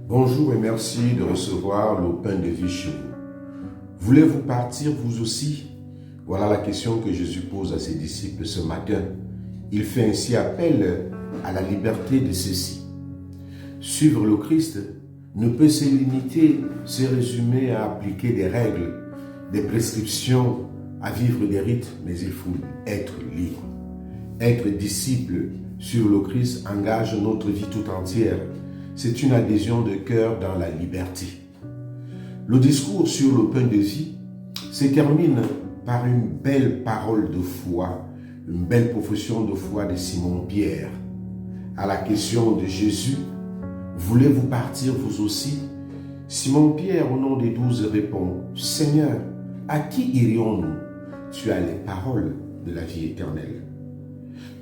Bonjour et merci de recevoir le pain de vie chez vous. Voulez-vous partir vous aussi? Voilà la question que Jésus pose à ses disciples ce matin. Il fait ainsi appel à la liberté de ceux-ci. Suivre le Christ ne peut se limiter, se résumer à appliquer des règles, des prescriptions, à vivre des rites, mais il faut être libre. Être disciple sur le Christ engage notre vie tout entière. C'est une adhésion de cœur dans la liberté. Le discours sur le pain de vie se termine par une belle parole de foi, une belle profession de foi de Simon-Pierre. À la question de Jésus, « Voulez-vous partir vous aussi ?» Simon-Pierre, au nom des 12, répond, « Seigneur, à qui irions-nous? Tu as les paroles de la vie éternelle. »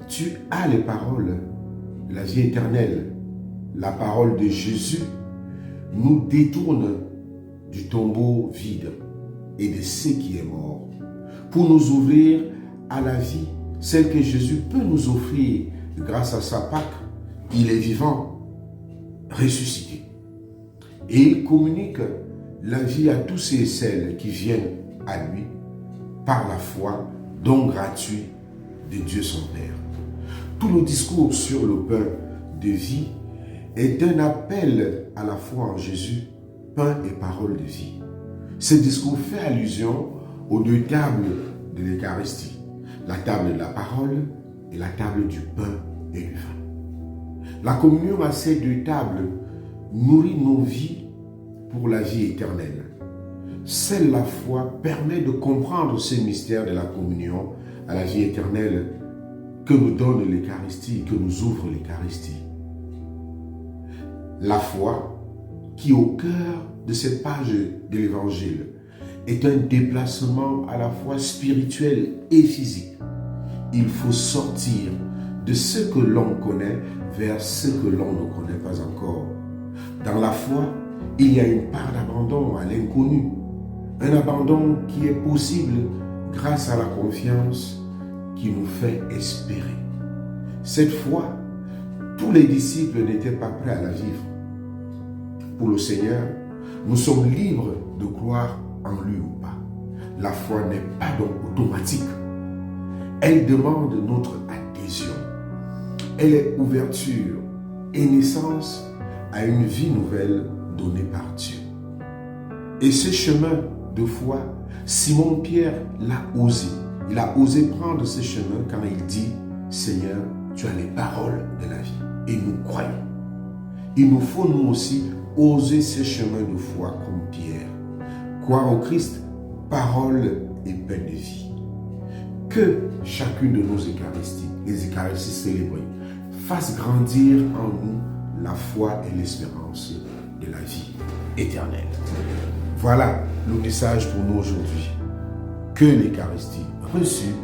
Tu as les paroles de la vie éternelle. La parole de Jésus nous détourne du tombeau vide et de ce qui est mort pour nous ouvrir à la vie, celle que Jésus peut nous offrir grâce à sa Pâque. Il est vivant, ressuscité. Et il communique la vie à tous ceux et celles qui viennent à lui par la foi, don gratuit de Dieu son Père. Tout le discours sur le pain de vie est un appel à la foi en Jésus, pain et parole de vie. Ce discours fait allusion aux deux tables de l'Eucharistie, la table de la parole et la table du pain et du vin. La communion à ces deux tables nourrit nos vies pour la vie éternelle. Seule la foi permet de comprendre ce mystère de la communion à la vie éternelle que nous donne l'Eucharistie, que nous ouvre l'Eucharistie. La foi, qui au cœur de cette page de l'Évangile, est un déplacement à la fois spirituel et physique. Il faut sortir de ce que l'on connaît vers ce que l'on ne connaît pas encore. Dans la foi, il y a une part d'abandon à l'inconnu, un abandon qui est possible grâce à la confiance qui nous fait espérer. Cette foi, tous les disciples n'étaient pas prêts à la vivre. Pour le Seigneur, nous sommes libres de croire en lui ou pas. La foi n'est pas donc automatique. Elle demande notre adhésion. Elle est ouverture et naissance à une vie nouvelle donnée par Dieu. Et ce chemin de foi, Simon-Pierre l'a osé. Il a osé prendre ce chemin quand il dit « Seigneur, tu as les paroles de la vie. » Et nous croyons. Il nous faut nous aussi oser ce chemin de foi comme Pierre. Croire au Christ, parole et pain de vie. Que chacune de nos Eucharisties, les Eucharisties célébrées, fasse grandir en nous la foi et l'espérance de la vie éternelle. Voilà le message pour nous aujourd'hui. Que l'Eucharistie reçue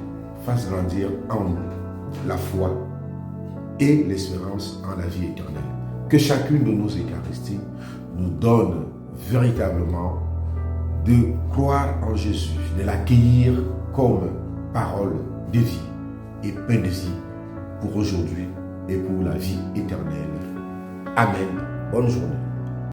fasse grandir en nous la foi et l'espérance en la vie éternelle. Que chacune de nos Eucharisties nous donne véritablement de croire en Jésus, de l'accueillir comme parole de vie et pain de vie pour aujourd'hui et pour la vie éternelle. Amen. Bonne journée.